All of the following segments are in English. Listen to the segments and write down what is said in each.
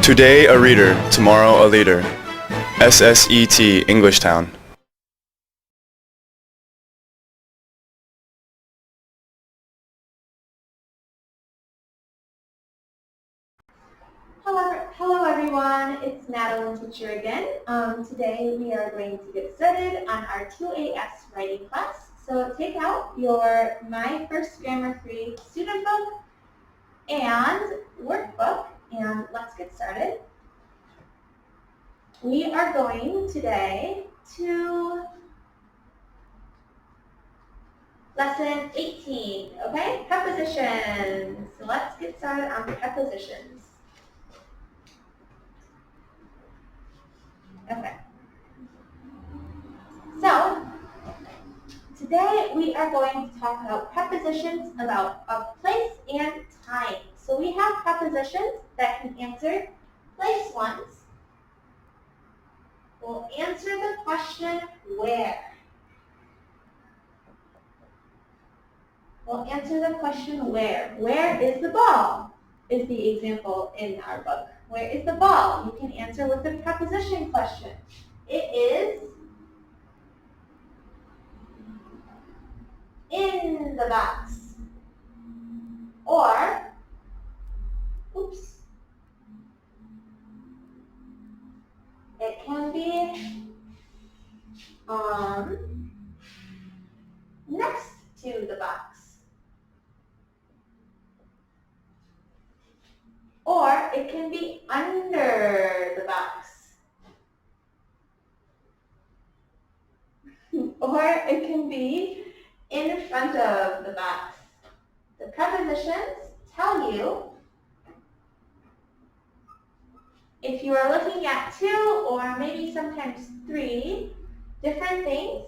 Today a reader, tomorrow a leader. SSET Englishtown. Hello everyone, it's Madeline teacher again. Today we are going to get started on our 2AS writing class. So take out your My First Grammar Free student book and workbook and let's get started. We are going today to lesson 18, okay? Prepositions. So let's get started on prepositions. Okay. So, today we are going to talk about prepositions about a place and time. So we have prepositions that can answer place ones. We'll answer the question where. We'll answer the question where. Where is the ball? Is the example in our book. Where is the ball? You can answer with the preposition question. It is in the box. Or, oops, it can be next to the box. Or it can be under the box. Or it can be in front of the box. The prepositions tell you if you are looking at two or maybe sometimes three different things,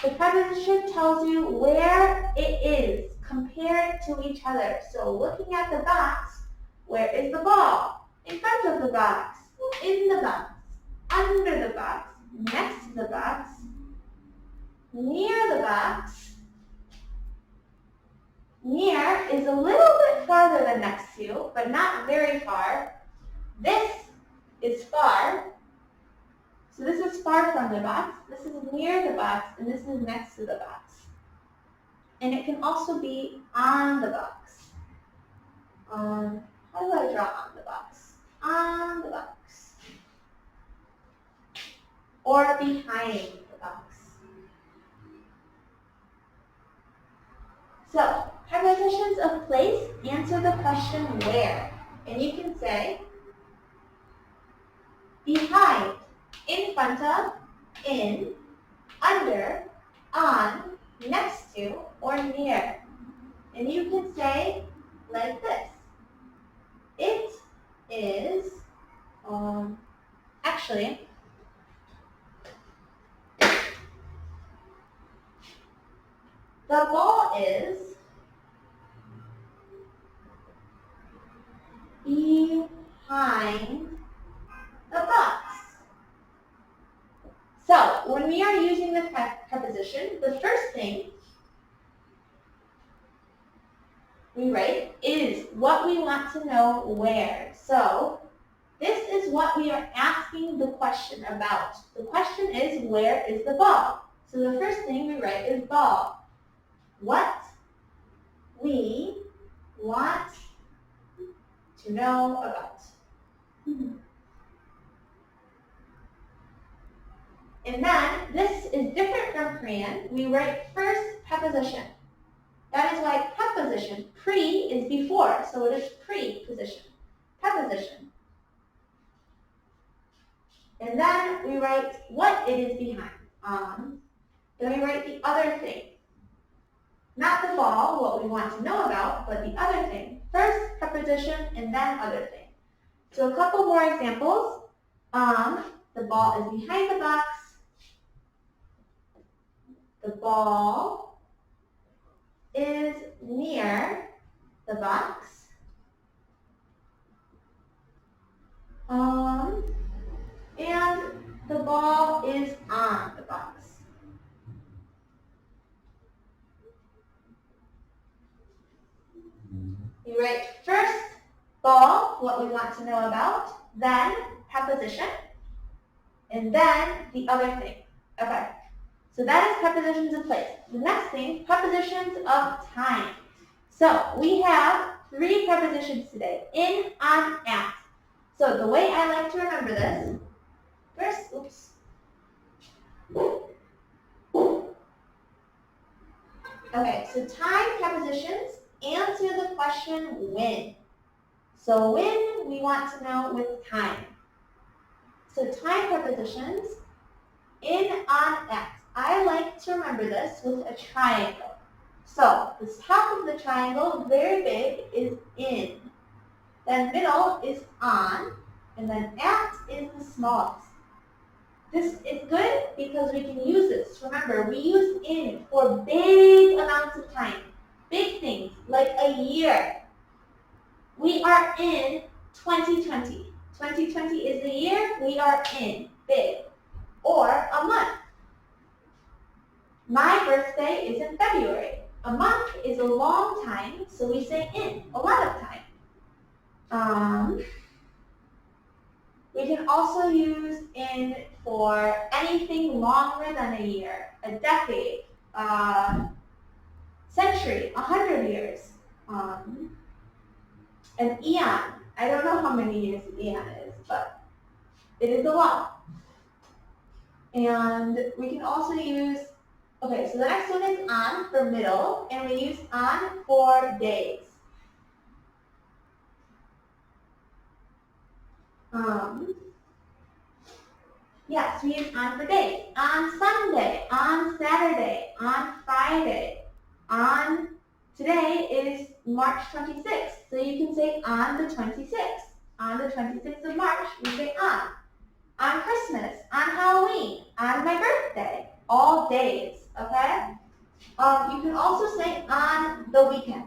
the preposition tells you where it is compared to each other. So looking at the box, where is the ball? In front of the box, in the box, under the box, next to the box, near the box. Near is a little bit farther than next to, but not very far. This is far. So this is far from the box, this is near the box, and this is next to the box. And it can also be on the box. How do I draw on the box? On the box. Or behind the box. So, prepositions of place answer the question where. And you can say behind, in front of, in, under, on, next to, or near. And you can say like this. It is, actually, the ball is behind the box. So, when we are using the preposition, the first thing we write is what we want to know where. So, this is what we are asking the question about. The question is, where is the ball? So the first thing we write is ball. What we want to know about. And then, this is different from Korean. We write first preposition. That is why preposition, pre is before, so it is preposition, preposition. And then we write what it is behind. Then we write the other thing. Not the ball, what we want to know about, but the other thing. First preposition and then other thing. So a couple more examples. The ball is behind the box. The ball is near the box. And the ball is on the box. You write first ball, what we want to know about, then preposition, and then the other thing. Okay, so that is prepositions of place. The next thing, prepositions of time. So we have 3 prepositions today, in, on, at. So the way I like to remember this, first, Okay, so time prepositions answer the question when. So when we want to know with time. So time prepositions, in, on, at. I like to remember this with a triangle. So the top of the triangle, very big, is in. Then middle is on, and then at is the smallest. This is good because we can use this. Remember, we use in for big amounts of time. Big things, like a year. We are in 2020. 2020 is the year we are in, big. Or a month. My birthday is in February. A month is a long time, so we say in, a lot of time. We can also use in for anything longer than a year, a decade, century, 100 years, an eon. I don't know how many years an eon is, but it is a lot. And we can also use, okay, so the next one is on for middle, and we use on for days. Yes, we use on for days. On Sunday, on Saturday, on Friday, on, today is March 26th, so you can say on the 26th. On the 26th of March, we say on. On Christmas, on Halloween, on my birthday, all days, okay? You can also say on the weekend.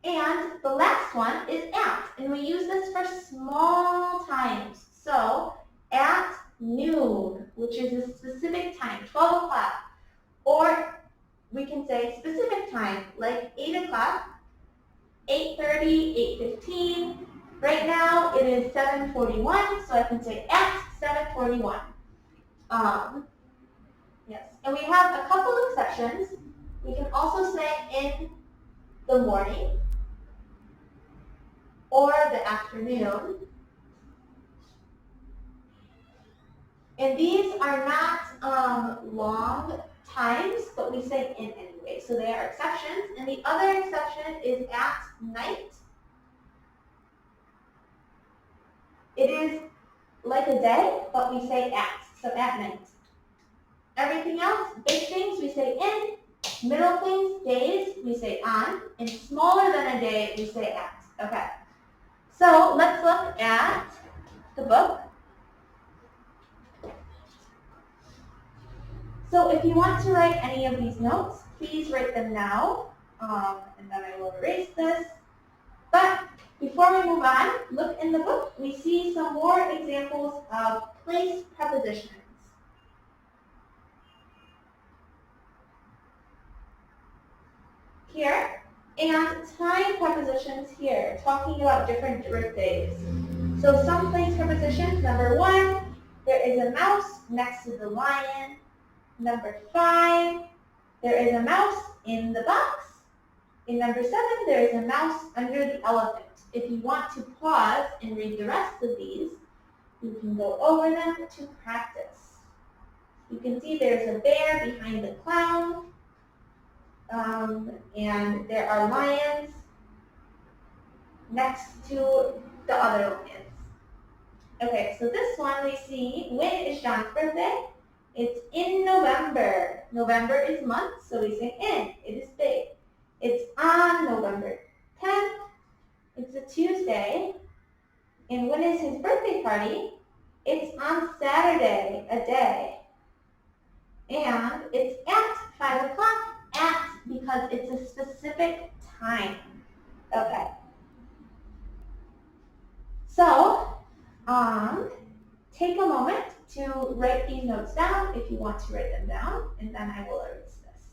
And the last one is at, and we use this for small times. So, at noon, which is a specific time, 12 o'clock. Or we can say specific time, like 8 o'clock, 8:30, 8:15. Right now, it is 7:41, so I can say at 7:41. Yes, and we have a couple exceptions. We can also say in the morning, or the afternoon. And these are not long times, but we say in anyway, so they are exceptions. And the other exception is at night. It is like a day, but we say at, so at night. Everything else, big things, we say in. Middle things, days, we say on. And smaller than a day, we say at. Okay. So let's look at the book. So if you want to write any of these notes, please write them now, and then I will erase this. But before we move on, look in the book. We see some more examples of place prepositions. Here, and time prepositions here, talking about different birthdays. So some place prepositions, number 1, there is a mouse next to the lion. Number 5, there is a mouse in the box. In number 7, there is a mouse under the elephant. If you want to pause and read the rest of these, you can go over them to practice. You can see there's a bear behind the clown. And there are lions next to the other lions. Okay, so this one we see, when is John's birthday? It's in November. November is month, so we say in. It is big. It's on November 10th. It's a Tuesday. And when is his birthday party? It's on Saturday, a day. And it's at 5 o'clock. At, because it's a specific time. Okay. So, take a moment to write these notes down if you want to write them down, and then I will erase this.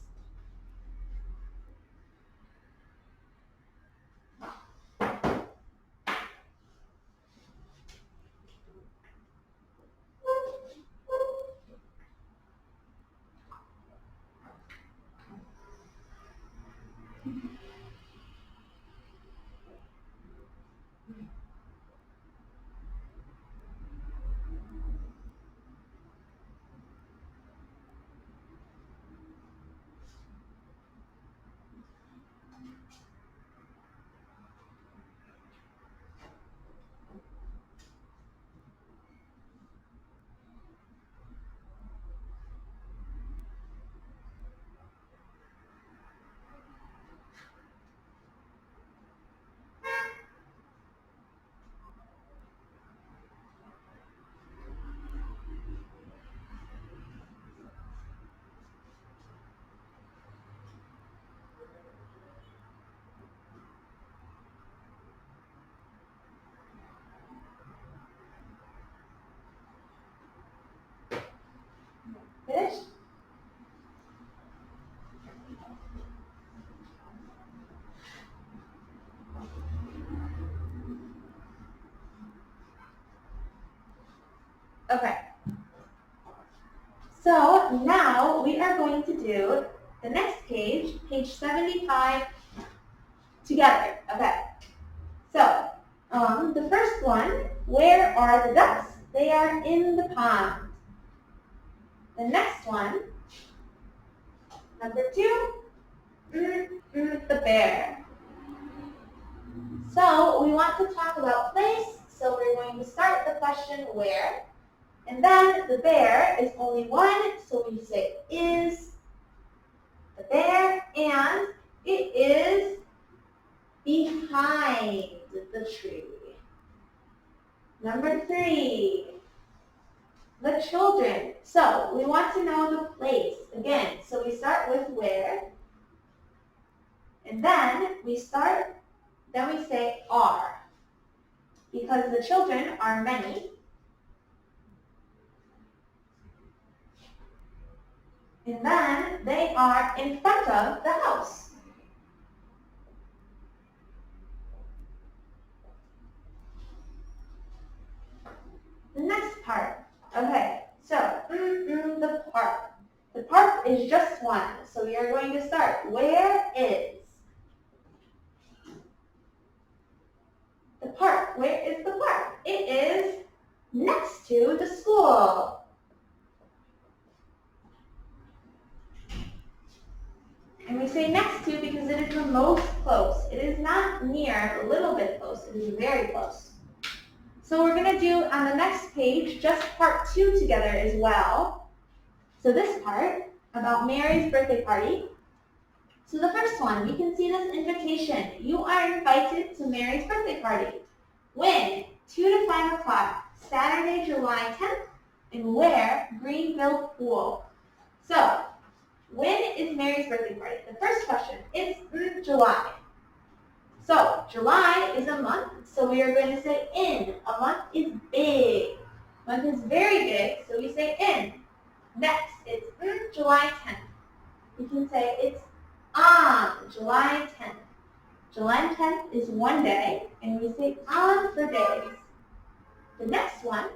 Okay. So now we are going to do the next page, page 75, together. Okay. So, the first one, where are the ducks? They are in the pond. The next one, number 2, the bear. So we want to talk about place, so we're going to start the question where, and then the bear is only one, so we say is the bear, and it is behind the tree. Number 3, the children. So we want to know the place again. So we start with where, and then we say are, because the children are many. And then they are in front of the house. The next part. Okay, so the park. The park is just one, so we are going to start. Where is the park? Where is the park? It is next to the school. And we say next to because it is the most close. It is not near, a little bit close. It is very close. So we're going to do on the next page just part 2 together as well. So this part about Mary's birthday party. So the first one, we can see this invitation. You are invited to Mary's birthday party. When? 2 to 5 o'clock, Saturday, July 10th. And where? Greenville Pool. So, when is Mary's birthday party? The first question, it's in July. So, July is a month, so we are going to say in. A month is big. A month is very big, so we say in. Next, it's July 10th. We can say it's on July 10th. July 10th is one day, and we say on for days. The next one,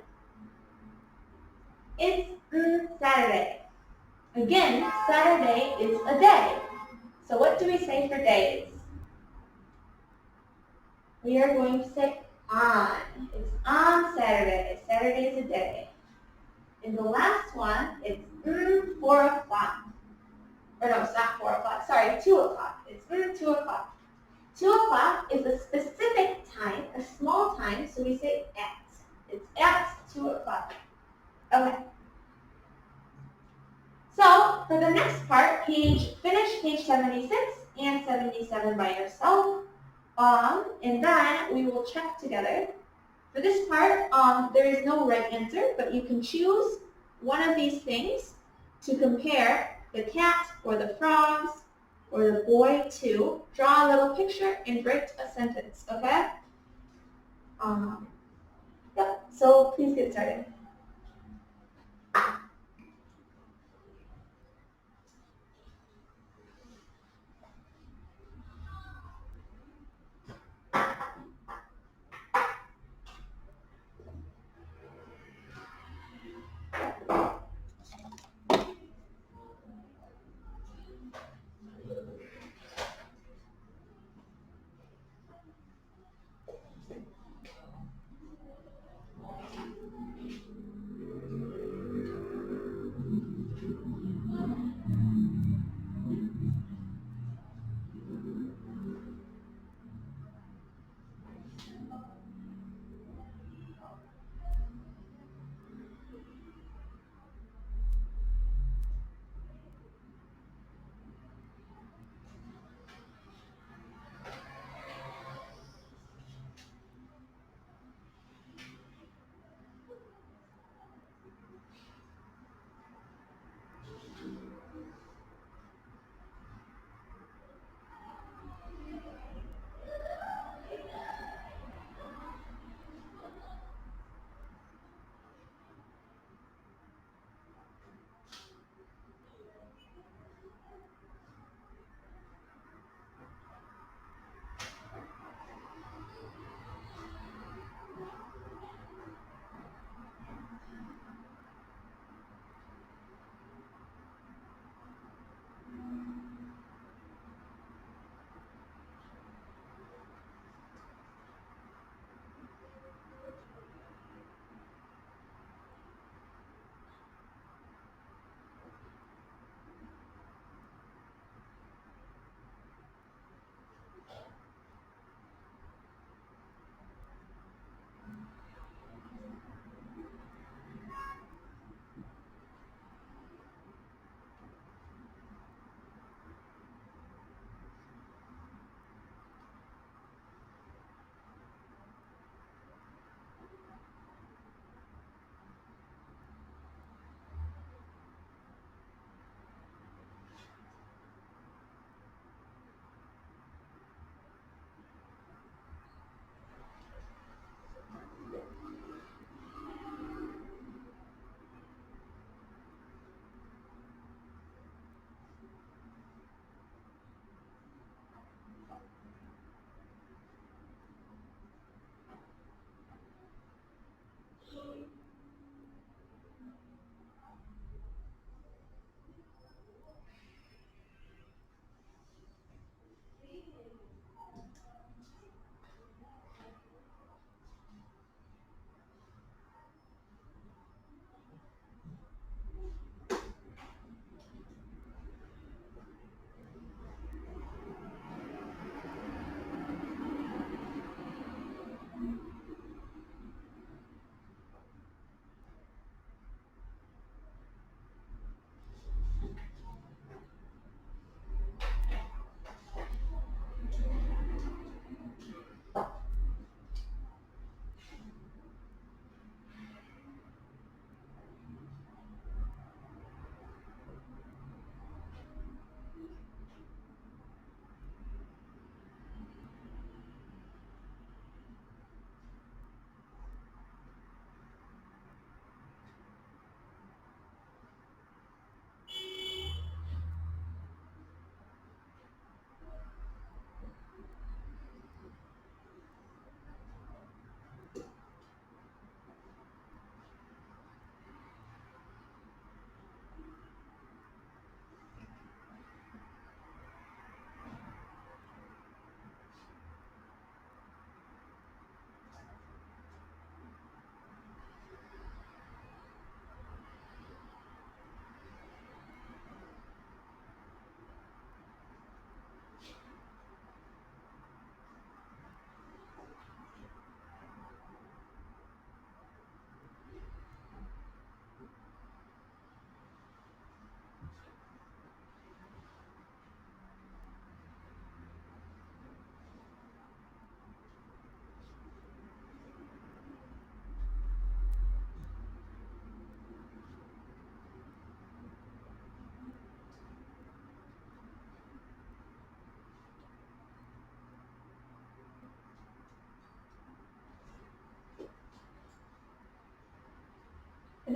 it's Saturday. Again, Saturday is a day. So what do we say for days? We are going to say on. It's on Saturday. Saturday is a day. And the last one, it's 4 o'clock. Or no, it's not 4 o'clock. Sorry, 2 o'clock. It's 2 o'clock. 2 o'clock is a specific time, a small time, so we say at. It's at 2 o'clock. Okay. So, for the next part, finish page 76 and 77 by yourself. And then we will check together. For this part, there is no right answer, but you can choose one of these things to compare the cat or the frogs or the boy to. Draw a little picture and write a sentence, okay? Yep, so please get started.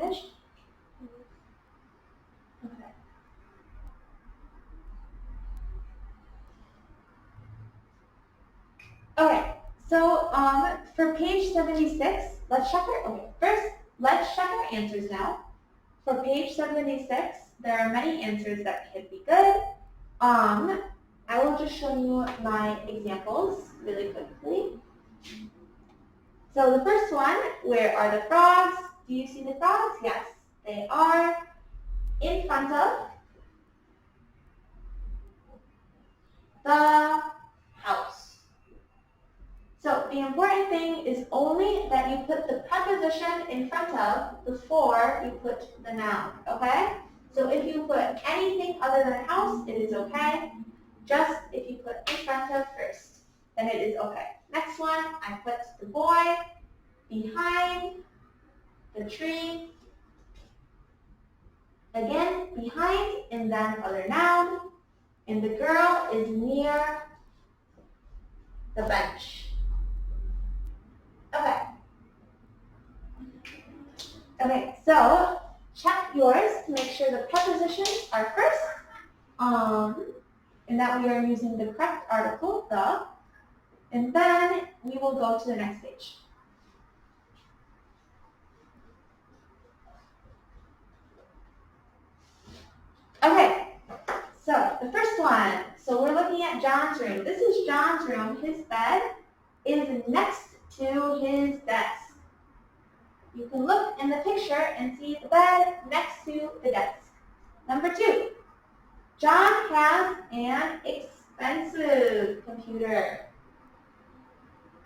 finished? Okay. Okay, so for page 76, let's check our, okay, first, let's check our answers now. For page 76, there are many answers that could be good. I will just show you my examples really quickly. So the first one, where are the frogs? Do you see the frogs? Yes, they are in front of the house. So the important thing is only that you put the preposition in front of before you put the noun, okay? So if you put anything other than house, it is okay. Just if you put in front of first, then it is okay. Next one, I put the boy behind the tree. Again, behind, and then other noun. And the girl is near the bench. Okay. Okay, so check yours to make sure the prepositions are first, and that we are using the correct article, the, and then we will go to the next page. Okay, so the first one, so we're looking at John's room. This is John's room. His bed is next to his desk. You can look in the picture and see the bed next to the desk. Number 2, John has an expensive computer.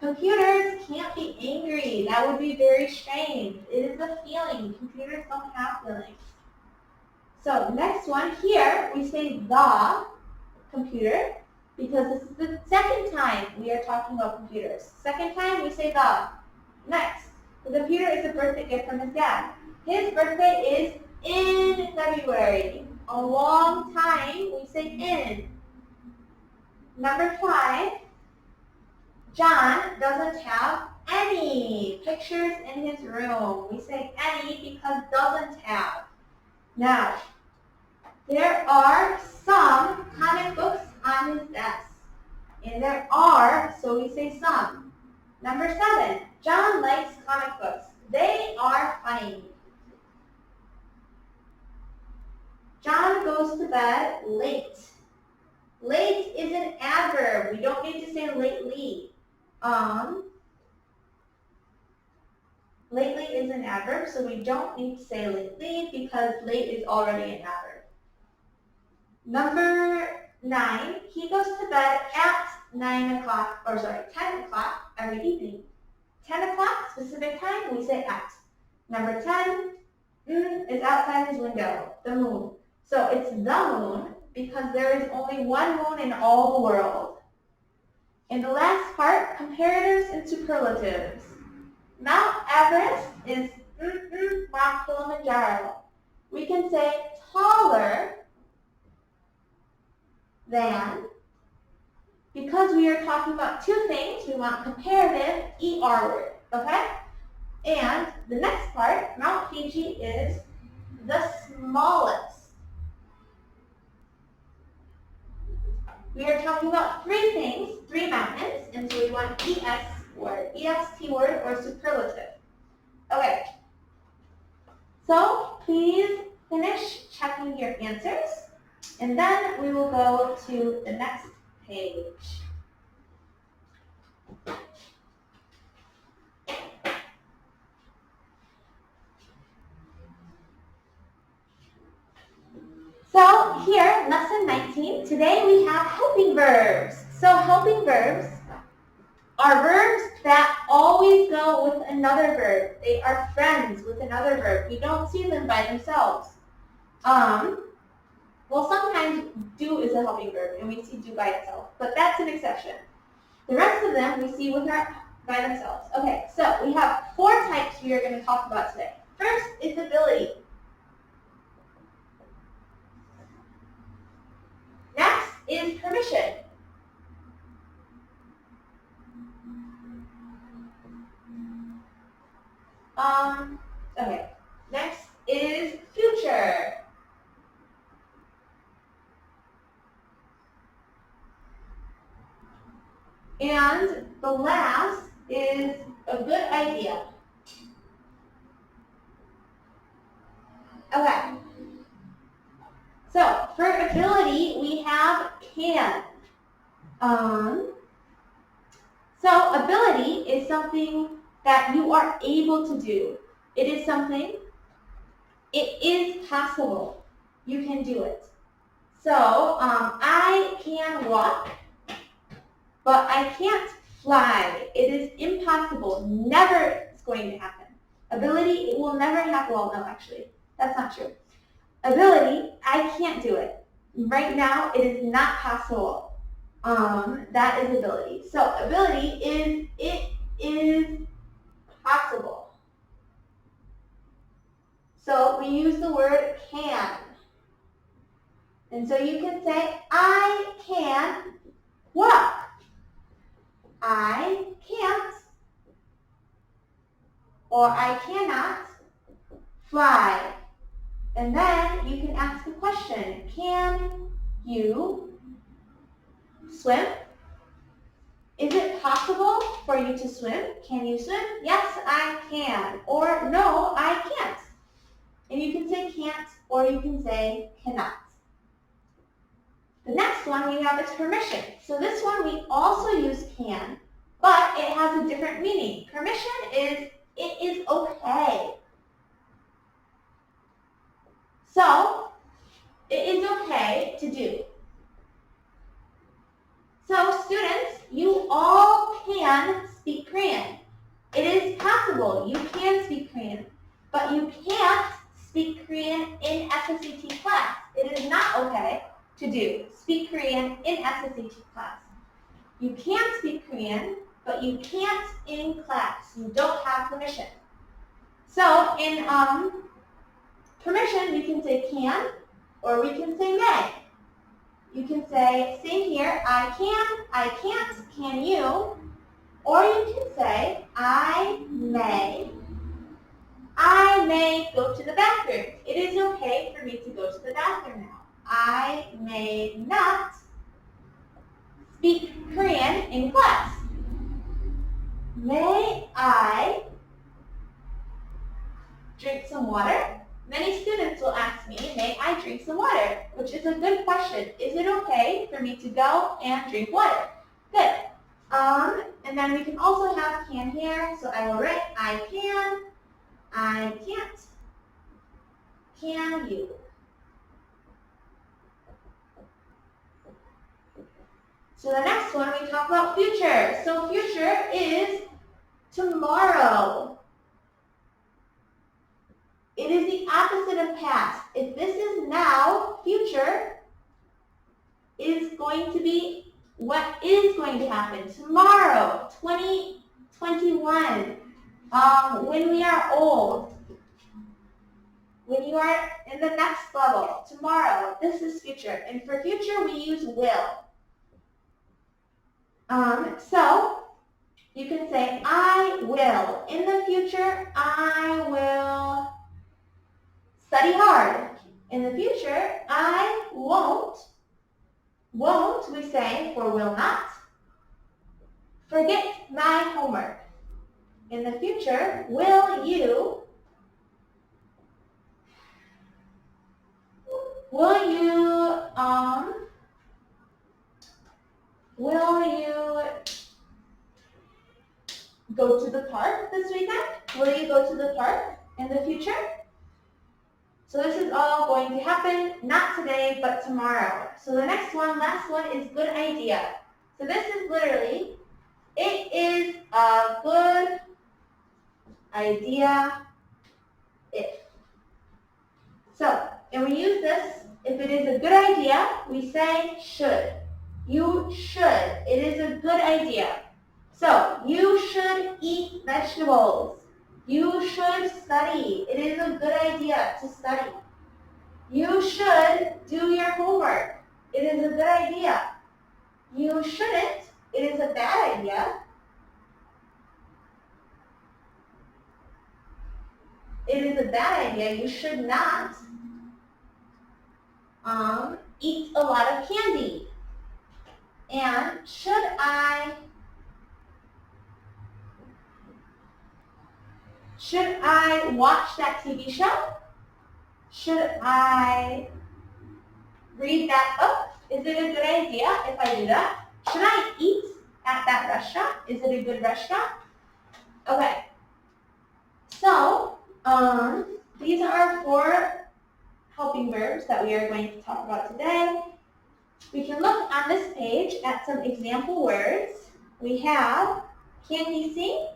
Computers can't be angry. That would be very strange. It is a feeling. Computers don't have feelings. So next one here, we say the computer because this is the second time we are talking about computers. Second time we say the. Next, the computer is a birthday gift from his dad. His birthday is in February. A long time, we say in. Number 5, John doesn't have any pictures in his room. We say any because doesn't have. Now, there are some comic books on his desk. And there are, so we say some. Number 7, John likes comic books. They are funny. John goes to bed late. Late is an adverb. We don't need to say lately. Lately is an adverb, so we don't need to say lately because late is already an adverb. Number 9, he goes to bed at 10 o'clock every evening. 10 o'clock, specific time, we say at. Number 10, is outside his window, the moon. So it's the moon because there is only one moon in all the world. And the last part, comparatives and superlatives. Mount Everest is Mount Kilimanjaro. We can say taller than, because we are talking about two things, we want comparative, ER word, okay? And the next part, Mount Fiji is the smallest. We are talking about three things, 3 mountains, and so we want EST word or superlative. Okay. So please finish checking your answers, and then we will go to the next page. So here, lesson 19, today we have helping verbs. So helping verbs are verbs that always go with another verb. They are friends with another verb. You don't see them by themselves. Well, sometimes do is a helping verb, and we see do by itself, but that's an exception. The rest of them we see by themselves. Okay, so we have 4 types we are going to talk about today. First is ability. Next is permission. Okay. Next is future. And the last is a good idea. Okay. So for ability, we have can. So ability is something that you are able to do. It is something, it is possible. You can do it. So I can walk, but I can't fly. It is impossible. Never is going to happen. Ability, it will never happen. Well, no, actually, that's not true. Ability, I can't do it. Right now, it is not possible. That is ability. So ability is, it is possible. So we use the word can. And so you can say, I can walk. I can't, or I cannot fly. And then you can ask a question. Can you swim? Is it possible for you to swim? Can you swim? Yes, I can. Or no, I can't. And you can say can't, or you can say cannot. The next one we have is permission. So this one we also use can, but it has a different meaning. Permission is, it is okay. So, it is okay to do. So students, you all can speak Korean. It is possible you can speak Korean, but you can't speak Korean in SSET class. It is not okay to do. Speak Korean in SSET class. You can speak Korean, but you can't in class. You don't have permission. So in permission, we can say can, or we can say may. You can say, same here, I can, I can't, can you? Or you can say, I may go to the bathroom. It is okay for me to go to the bathroom now. I may not speak Korean in class. May I drink some water? Many students will ask me, may I drink some water? Which is a good question. Is it okay for me to go and drink water? Good. And then we can also have can here. So I will write, I can, I can't. Can you? So the next one, we talk about future. So future is tomorrow. It is the opposite of past. If this is now, future is going to be what is going to happen tomorrow, 2021, when we are old, when you are in the next level, tomorrow, this is future. And for future, we use will. So you can say, I will. In the future, I will study hard. In the future, I won't. Won't, we say, for will not. Forget my homework. In the future, will you go to the park this weekend? Will you go to the park in the future? So this is all going to happen, not today, but tomorrow. So the next one, last one, is good idea. So this is literally, it is a good idea if. So, and we use this, if it is a good idea, we say should. You should. It is a good idea. So, you should eat vegetables. You should study. It is a good idea to study. You should do your homework. It is a good idea. You shouldn't. It is a bad idea. It is a bad idea. You should not eat a lot of candy. And should I watch that TV show? Should I read that book? Is it a good idea if I do that? Should I eat at that restaurant? Is it a good restaurant? Okay. So, these are 4 helping verbs that we are going to talk about today. We can look on this page at some example words. We have, can he sing?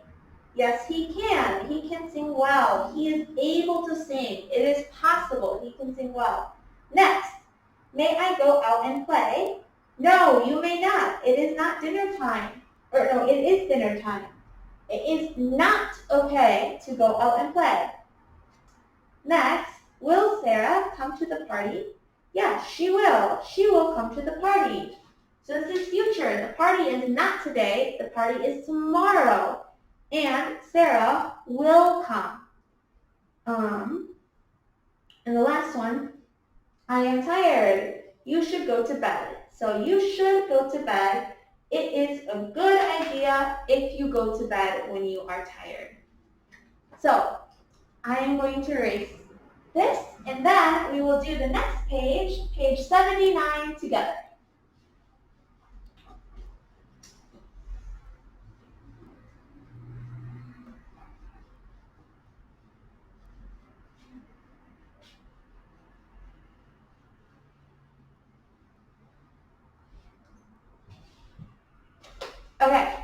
Yes, he can. He can sing well. He is able to sing. It is possible he can sing well. Next, may I go out and play? No, you may not. It is not dinner time. Or no, it is dinner time. It is not okay to go out and play. Next, will Sarah come to the party? Yes, she will. She will come to the party. So this is future. The party is not today. The party is tomorrow. And Sarah will come. And the last one, I am tired. You should go to bed. So you should go to bed. It is a good idea if you go to bed when you are tired. So I am going to erase this, and then we will do the next page, page 79 together. Okay.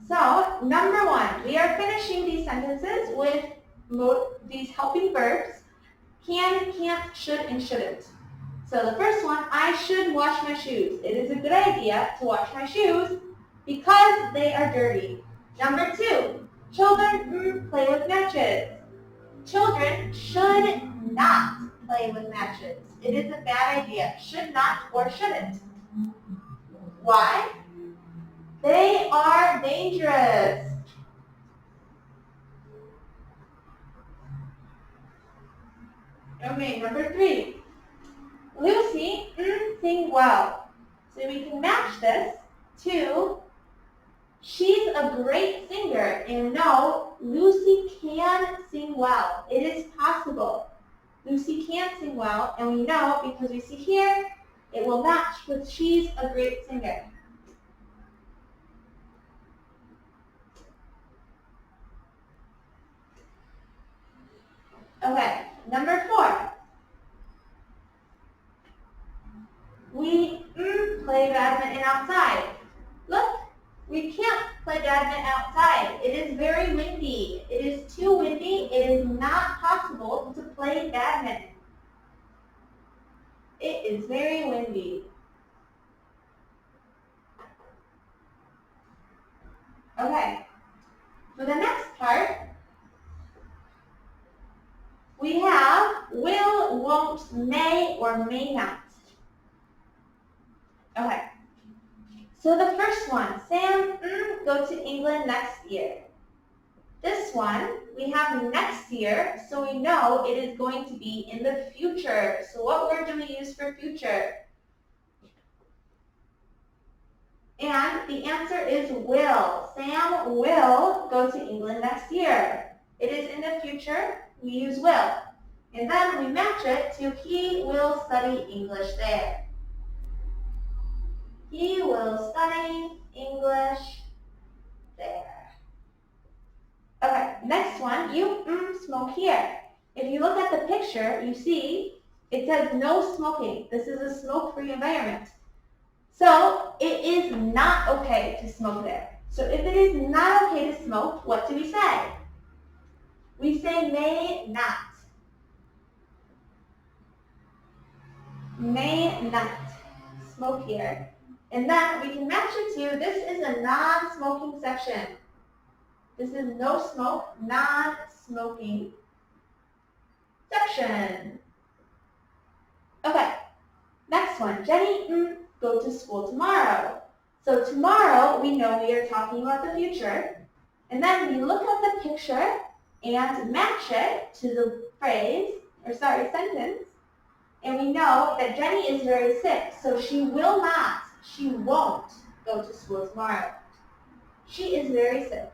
So, number 1, we are finishing these sentences with these helping verbs, can, can't, should, and shouldn't. So the first one, I should wash my shoes. It is a good idea to wash my shoes because they are dirty. Number 2, children play with matches. Children should not play with matches. It is a bad idea. Should not or shouldn't. Why? They are dangerous. Okay, number 3. Lucy sing well. So we can match this to she's a great singer. And no, Lucy can sing well. It is possible. Lucy can sing well, and we know because we see here, it will match with she's a great singer. Okay, number 4. We play badminton outside. Look, we can't play badminton outside. It is very windy. It is too windy. It is not possible to play badminton. It is very windy. Okay, for the next part, we have will, won't, may, or may not. Okay, so the first one, Sam, go to England next year. This one, we have next year, so we know it is going to be in the future. So what word do we use for future? And the answer is will. Sam will go to England next year. It is in the future, we use will. And then we match it to he will study English there. He will study English there. Okay, next one, you smoke here. If you look at the picture, you see it says no smoking. This is a smoke-free environment. So it is not okay to smoke there. So if it is not okay to smoke, what do we say? We say may not. May not smoke here. And then we can match it to, this is a non-smoking section. This is no smoke, non-smoking section. Okay, next one. Jenny, go to school tomorrow. So tomorrow, we know we are talking about the future. And then we look at the picture, and match it to the sentence. And we know that Jenny is very sick, so she won't go to school tomorrow. She is very sick.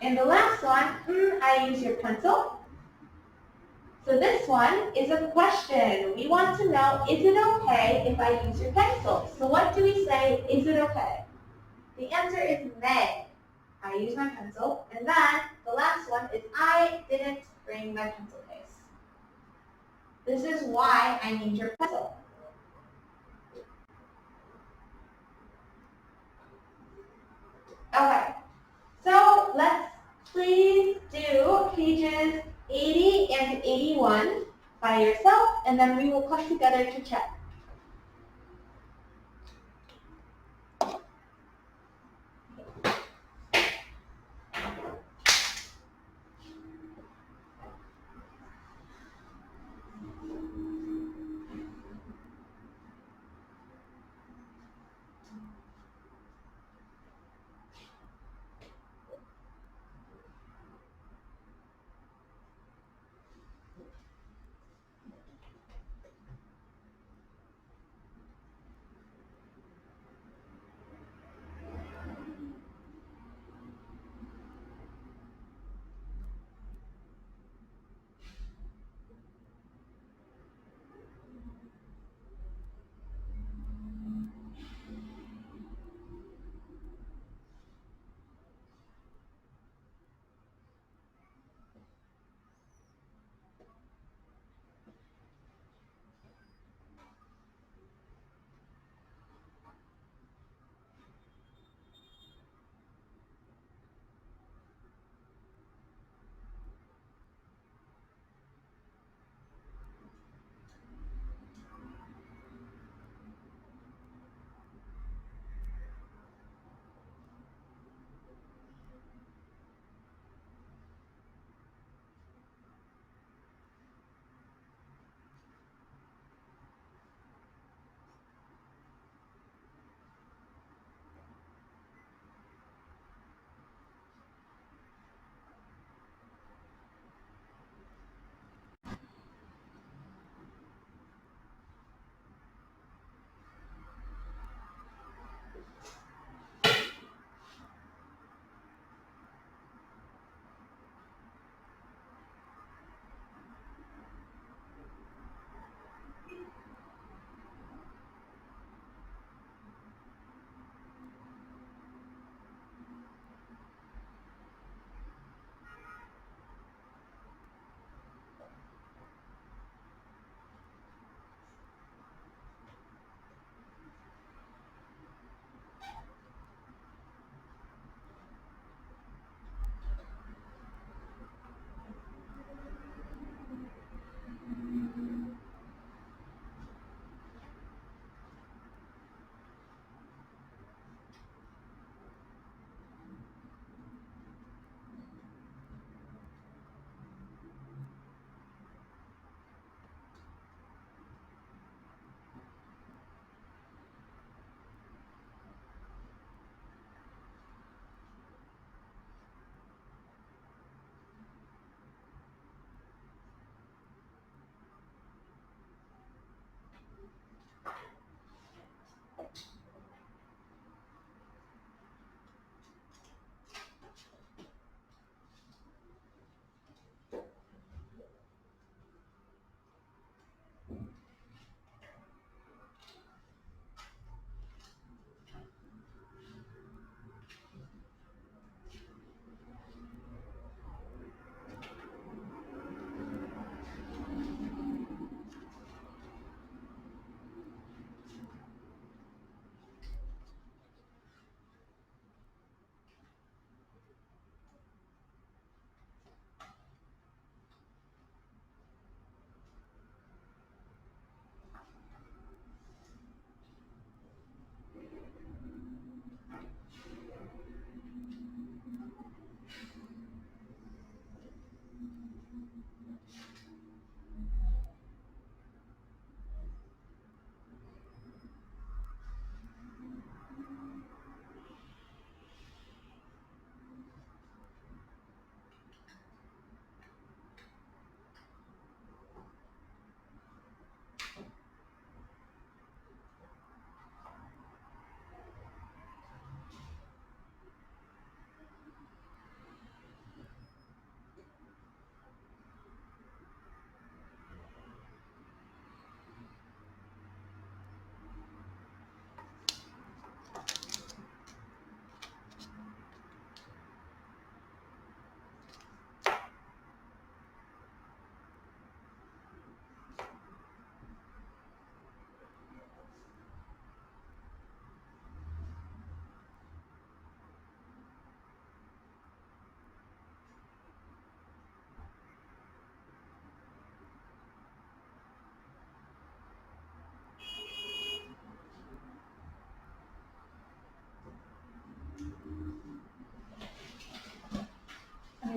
And the last one, I use your pencil. So this one is a question. We want to know, is it okay if I use your pencil? So what do we say, is it okay? The answer is may. I use my pencil. And then the last one is I didn't bring my pencil case. This is why I need your pencil. Okay, so let's please do pages 80 and 81 by yourself, and then we will click together to check.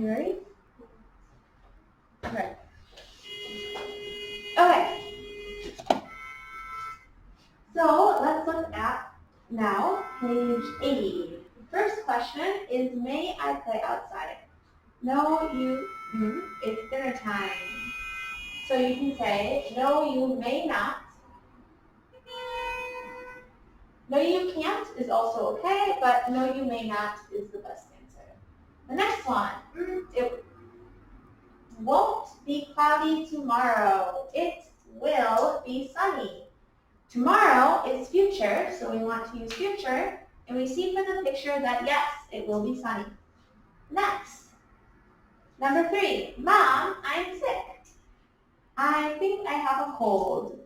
you ready? Okay. Okay. So let's look at now page 80. The first question is, may I play outside? No, it's dinner time. So you can say, no, you may not. No, you can't is also okay, but no, you may not is the best answer. The next one, it won't be cloudy tomorrow. It will be sunny. Tomorrow is future, so we want to use future, and we see from the picture that yes, it will be sunny. Next, number 3, Mom, I'm sick. I think I have a cold.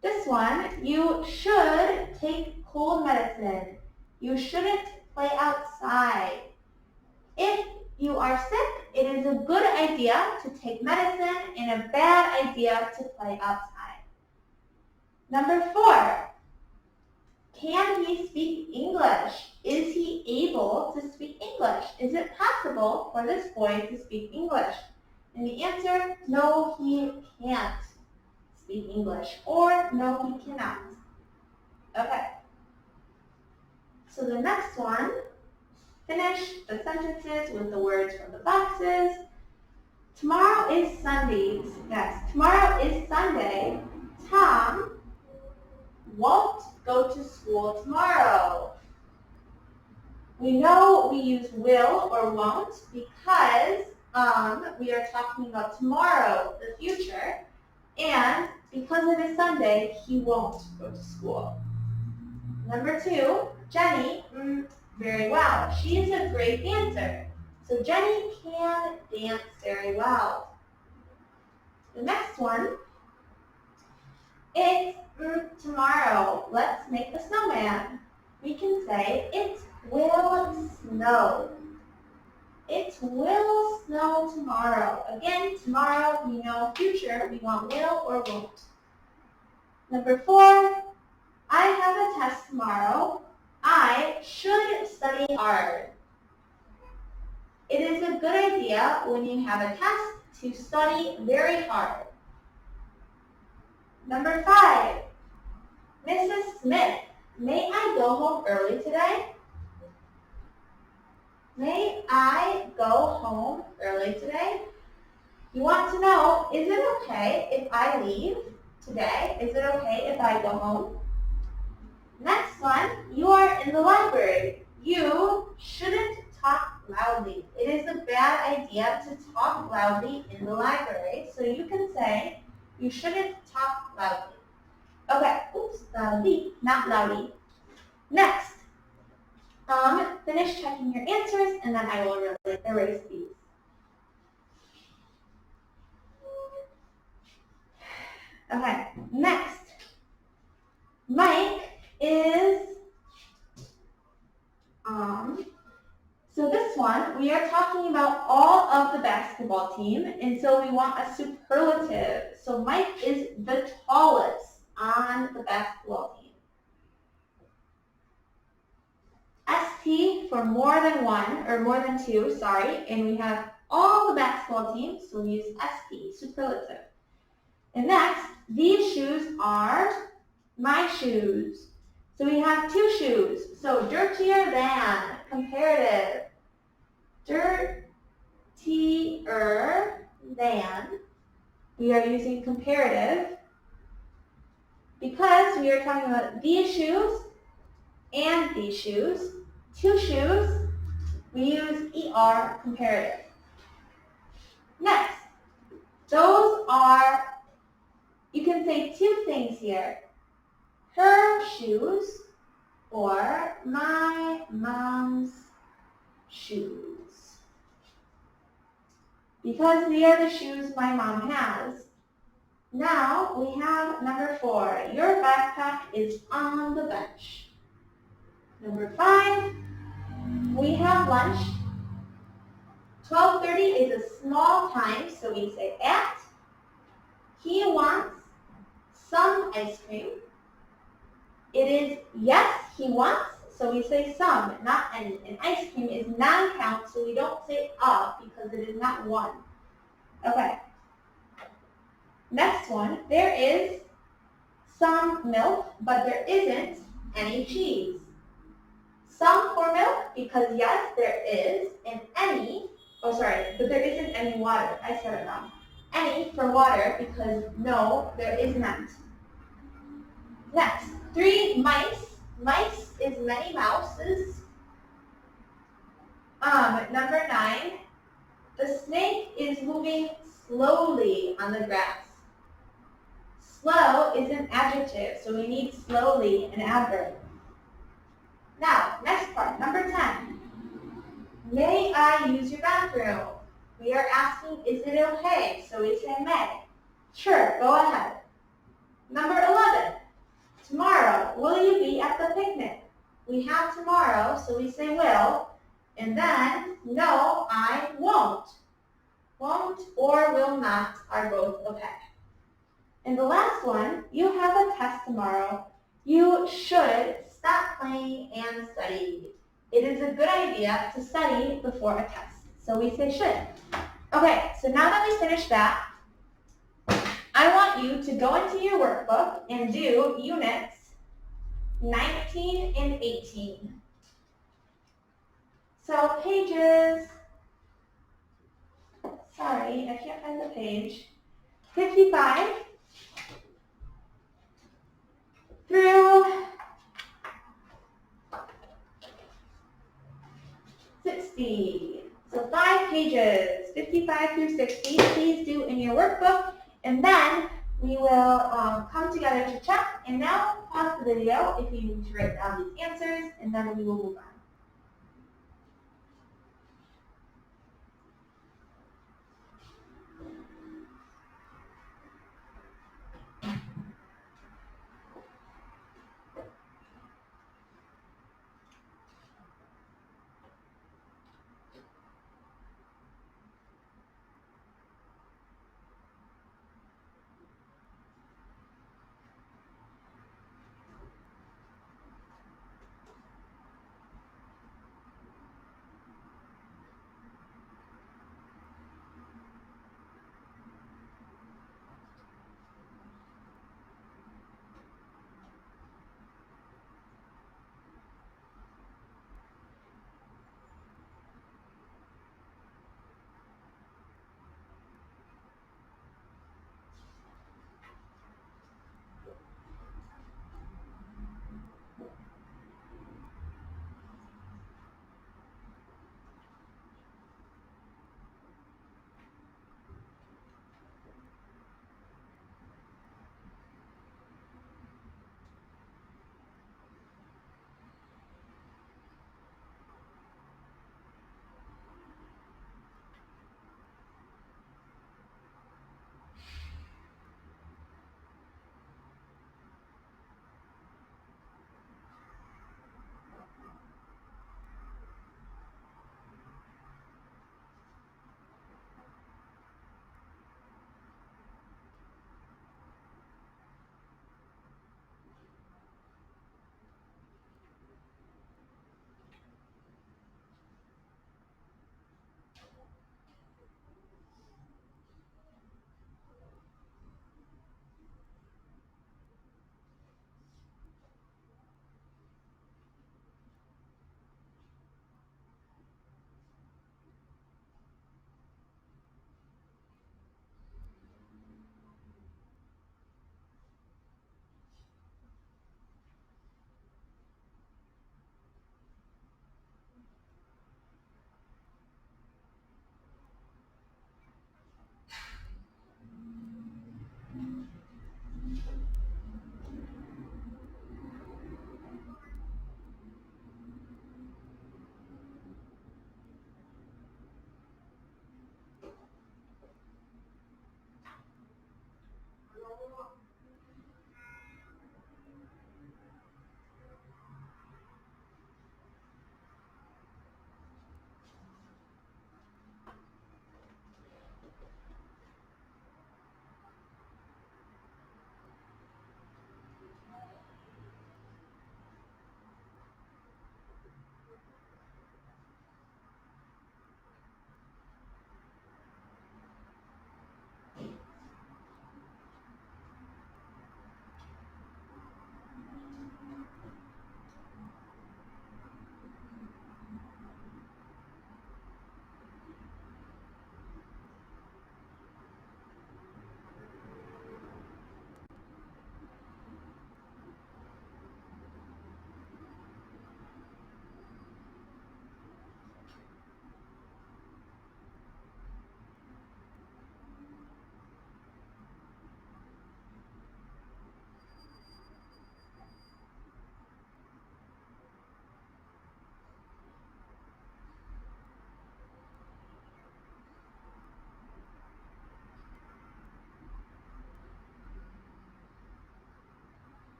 This one, you should take cold medicine. You shouldn't play outside. If you are sick, it is a good idea to take medicine and a bad idea to play outside. Number 4, can he speak English? Is he able to speak English? Is it possible for this boy to speak English? And the answer, no, he can't speak English, or no, he cannot. Okay. So the next one, finish the sentences with the words from the boxes. Tomorrow is Sunday. Yes, tomorrow is Sunday. Tom won't go to school tomorrow. We know we use will or won't because we are talking about tomorrow, the future, and because it is Sunday, he won't go to school. Number 2, Jenny, very well. She is a great dancer. So Jenny can dance very well. The next one, it's tomorrow. Let's make a snowman. We can say it will snow. It will snow tomorrow. Again, tomorrow, we know future, we want will or won't. Number 4, I have a test tomorrow. I should study hard. It is a good idea when you have a test to study very hard. Number 5, Mrs. Smith, may I go home early today? May I go home early today? You want to know, is it okay if I leave today? Is it okay if I go home? Next one, you are in the library. You shouldn't talk loudly. It is a bad idea to talk loudly in the library, so you can say, you shouldn't talk loudly. Okay, oops, loudly, not loudly. Next, finish checking your answers, and then I will erase these. Okay, next, Mike is, so this one, we are talking about all of the basketball team, and so we want a superlative. So Mike is the tallest on the basketball team. ST for more than one, or more than two, sorry, and we have all the basketball teams, so we use ST, superlative. And next, these shoes are my shoes. So we have 2 shoes, so dirtier than, comparative. Dirtier than, we are using comparative because we are talking about these shoes and these shoes. 2 shoes, we use ER, comparative. Next, those are, you can say 2 things here. Her shoes or my mom's shoes. Because they are the shoes my mom has. Now we have number 4. Your backpack is on the bench. Number 5, we have lunch. 12:30 is a small time, so we say at. He wants some ice cream. It is yes, he wants, so we say some, not any. And ice cream is non-count, so we don't say a because it is not one. Okay. Next one, there is some milk, but there isn't any cheese. Some for milk, because yes, there is, and any, but there isn't any water. I said it wrong. Any for water, because no, there is not. Next, 3 mice. Mice is many mouses. Number 9, the snake is moving slowly on the grass. Slow is an adjective, so we need slowly, an adverb. Now, next part, number 10. May I use your bathroom? We are asking, is it okay? So we say may. Sure, go ahead. Number 11. Tomorrow, will you be at the picnic? We have tomorrow, so we say will. And then, no, I won't. Won't or will not are both okay. And the last one, you have a test tomorrow. You should stop playing and study. It is a good idea to study before a test. So we say should. Okay, so now that we finished that, I want you to go into your workbook and do units 19 and 18. So pages, sorry, I can't find the page, 55 through 60. So 5 pages, 55 through 60, please do in your workbook, and then we will come together to check. And now pause the video if you need to write down these answers, and then we will move on.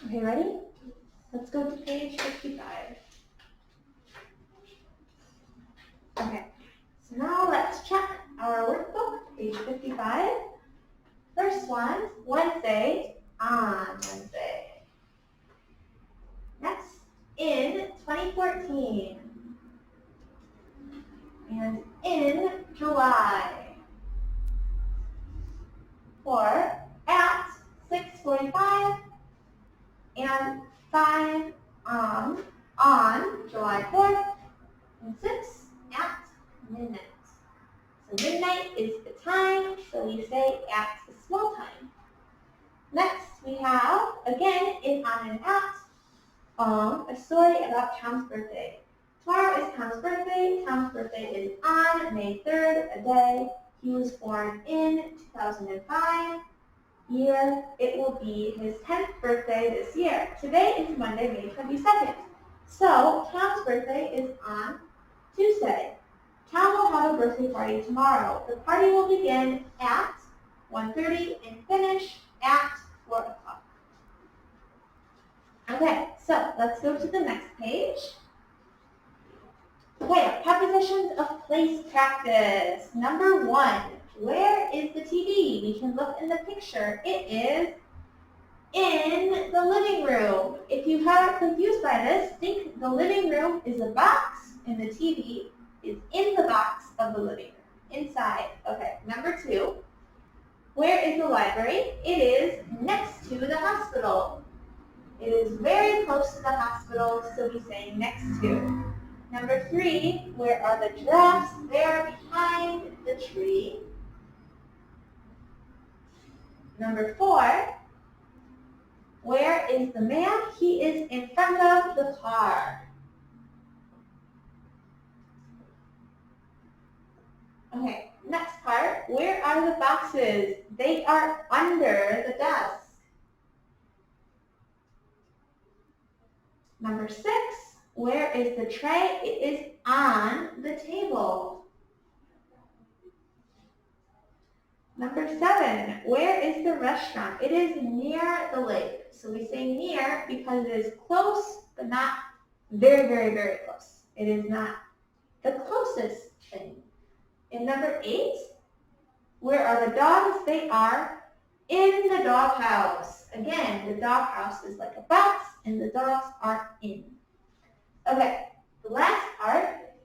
Okay, ready? Let's go to page 55. Okay, so now let's check our workbook, page 55. First one, Wednesday, on Wednesday. Next, in 2014. And in July. Or at 6:45 and 5 on July 4th, and 6 at midnight. So midnight is the time, so we say at the small time. Next, we have, again, in, on, and at, a story about Tom's birthday. Tomorrow is Tom's birthday. Tom's birthday is on May 3rd, a day. He was born in 2005. Year, it will be his 10th birthday this year. Today is Monday, May 22nd. So, Tom's birthday is on Tuesday. Tom will have a birthday party tomorrow. The party will begin at 1:30 and finish at 4 o'clock. Okay, so let's go to the next page. Okay, prepositions of place practice. Number 1. Where is the TV? We can look in the picture. It is in the living room. If you are confused by this, think the living room is a box and the TV is in the box of the living room, inside. Okay, number 2. Where is the library? It is next to the hospital. It is very close to the hospital, so we say next to. Number 3, where are the giraffes? They're behind the tree. Number 4, where is the man? He is in front of the car. Okay, next part, where are the boxes? They are under the desk. Number 6, where is the tray? It is on the table. Number 7, where is the restaurant? It is near the lake. So we say near because it is close, but not very, very, very close. It is not the closest thing. And number 8, where are the dogs? They are in the doghouse. Again, the doghouse is like a box, and the dogs are in. Okay, the last part,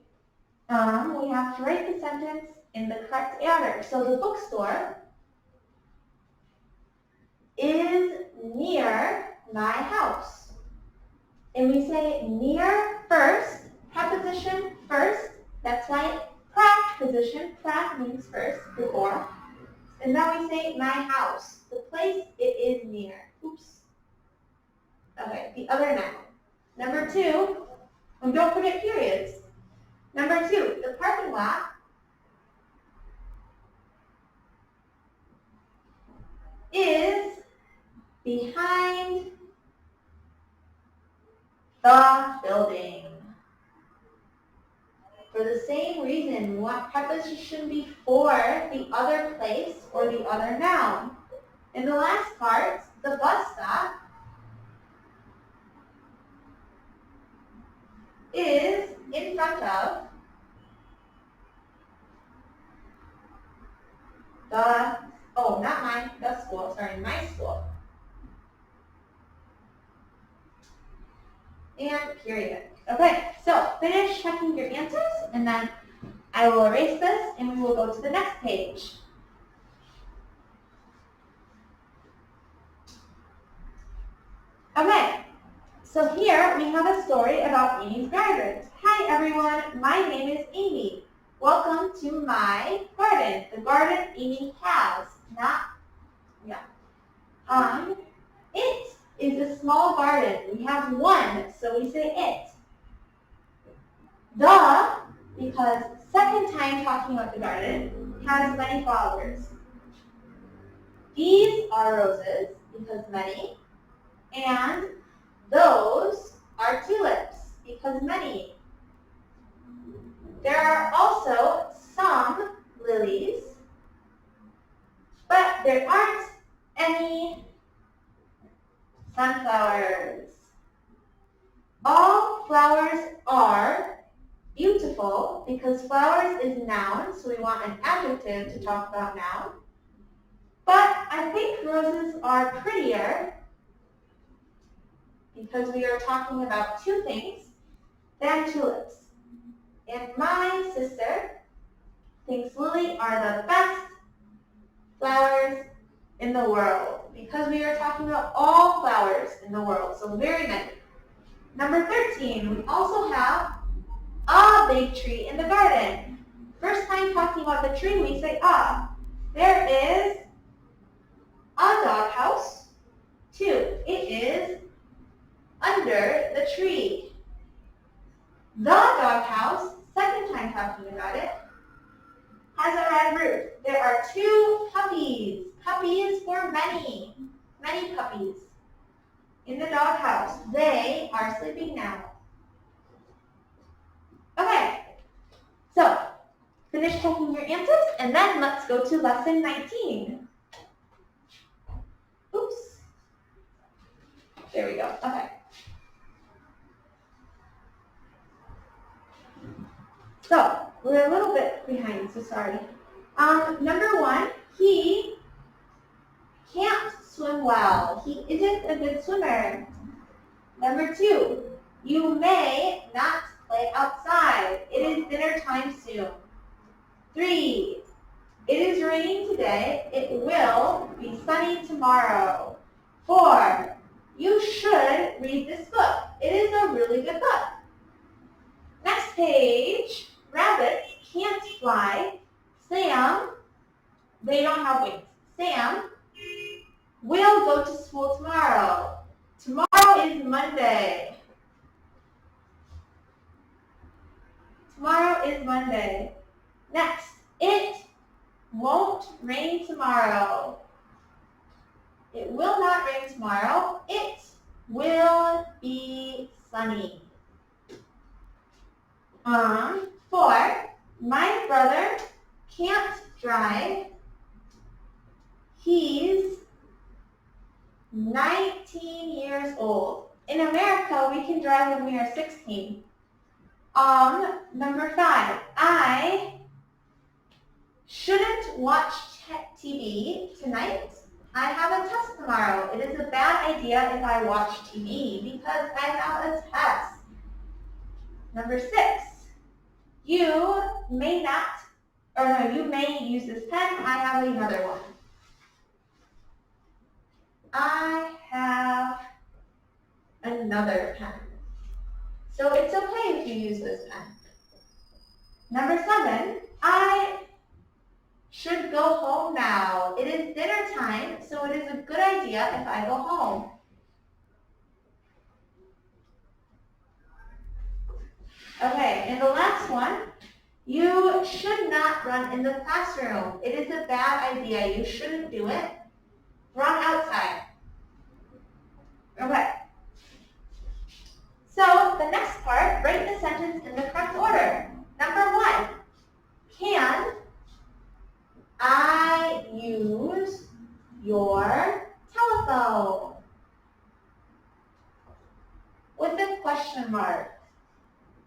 we have to write the sentence in the correct order. So the bookstore is near my house. And we say near first, preposition first. That's why preposition, pre means first, before. And now we say my house, the place it is near. Oops. Okay, the other noun. Number 2, and don't forget periods. Number 2, the parking lot is behind the building. For the same reason, we want preposition before the other place or the other noun. In the last part, the bus stop is in front of the, oh, not mine, the school, sorry, my school. And period. Okay, so finish checking your answers, and then I will erase this, and we will go to the next page. Okay, so here we have a story about Amy's garden. Hi everyone, my name is Amy. Welcome to my garden, the garden Amy has, not, yeah. It is a small garden. We have one, so we say it. The, because second time talking about the garden, has many flowers. These are roses, because many. And those are tulips, because many. There are also some lilies, but there aren't any sunflowers. All flowers are beautiful because flowers is noun, so we want an adjective to talk about noun. But I think roses are prettier because we are talking about two things than tulips. And my sister thinks lily are the best flowers in the world because we are talking about all flowers in the world, so very many. Number 13, we also have a big tree in the garden. First time talking about the tree, we say a. There is a doghouse. 2, it is under the tree. The doghouse, second time talking about it, has a red roof. There are 2 puppies. Puppies for many puppies in the doghouse. They are sleeping now. Okay, so finish checking your answers and then let's go to lesson 19. Oops. There we go. Okay. So we're a little bit behind, so sorry. Number 1, he can't swim well. He isn't a good swimmer. Number 2, you may not play outside. It is dinner time soon. 3, it is raining today. It will be sunny tomorrow. 4, you should read this book. It is a really good book. Next page, rabbits can't fly. Sam, they don't have wings. Sam will go to school tomorrow. Tomorrow is Monday. Tomorrow is Monday. Next, it won't rain tomorrow. It will not rain tomorrow. It will be sunny. 4, my brother can't drive. He's 19 years old. In America, we can drive when we are 16. Number 5, I shouldn't watch TV tonight. I have a test tomorrow. It is a bad idea if I watch TV because I have a test. Number 6, you may use this pen. I have another one. I have another pen. So it's okay if you use this pen. Number 7, I should go home now. It is dinner time, so it is a good idea if I go home. Okay, and the last one, you should not run in the classroom. It is a bad idea. You shouldn't do it. Run outside. Okay. So the next part, write the sentence in the correct order. Number 1, can I use your telephone? With a question mark.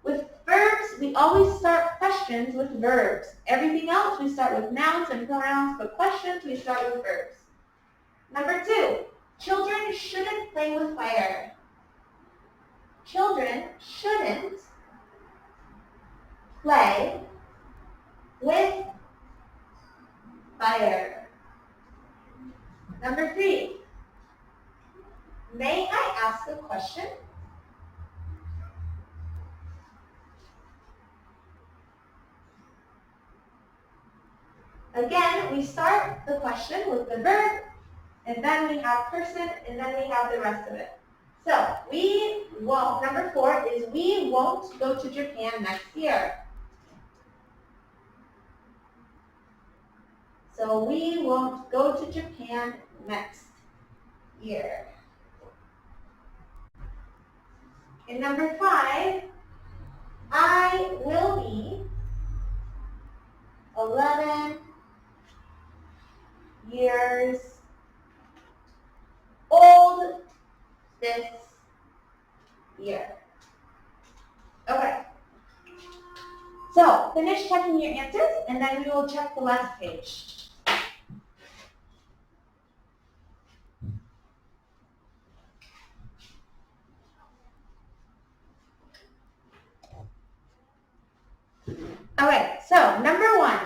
With verbs, we always start questions with verbs. Everything else, we start with nouns and pronouns, but questions, we start with verbs. Number 2, children shouldn't play with fire. Children shouldn't play with fire. Number 3, may I ask a question? Again, we start the question with the verb, and then we have person, and then we have the rest of it. So, number 4 is we won't go to Japan next year. So, we won't go to Japan next year. And number 5, I will be 11 years old So finish checking your answers and then we will check the last page. Alright, so number 1,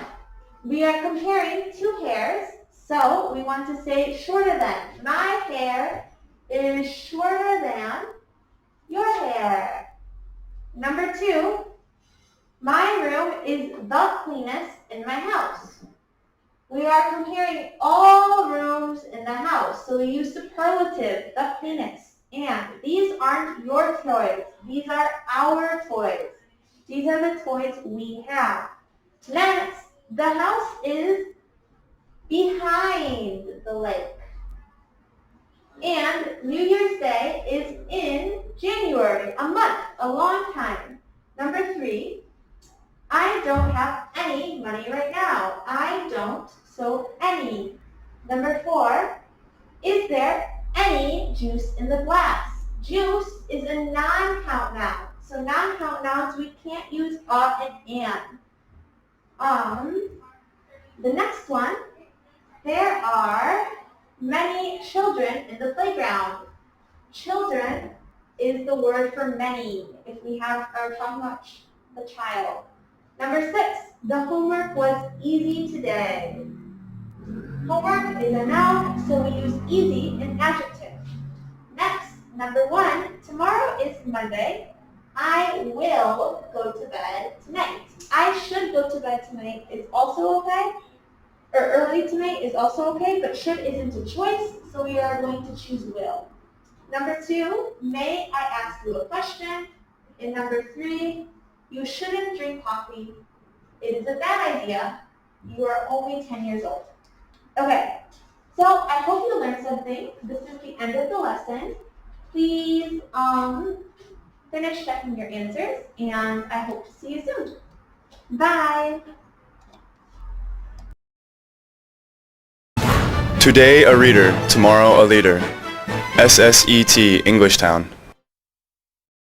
we are comparing 2 hairs. So we want to say shorter than. My hair is shorter than your hair. Number 2, my room is the cleanest in my house. We are comparing all rooms in the house. So we use superlative, the cleanest. And these aren't your toys. These are our toys. These are the toys we have. Next, the house is behind the lake. And New Year's Day is in January, a month, a long time. Number 3, I don't have any money right now. I don't, so any. Number 4, is there any juice in the glass? Juice is a non-count noun. So non-count nouns, we can't use and an. The next one, there are many children in the playground. Children is the word for many if we are talking about the child. Number 6, the homework was easy today. Homework is a noun, so we use easy in adjective. Next, number 1, tomorrow is Monday. I will go to bed tonight. I should go to bed tonight is also okay. Or early tonight is also okay, but should isn't a choice, so we are going to choose will. Number 2, may I ask you a question? And number 3, you shouldn't drink coffee. It is a bad idea. You are only 10 years old. Okay, so I hope you learned something. This is the end of the lesson. Please finish checking your answers, and I hope to see you soon. Bye! Today a reader, tomorrow a leader. SSET Englishtown.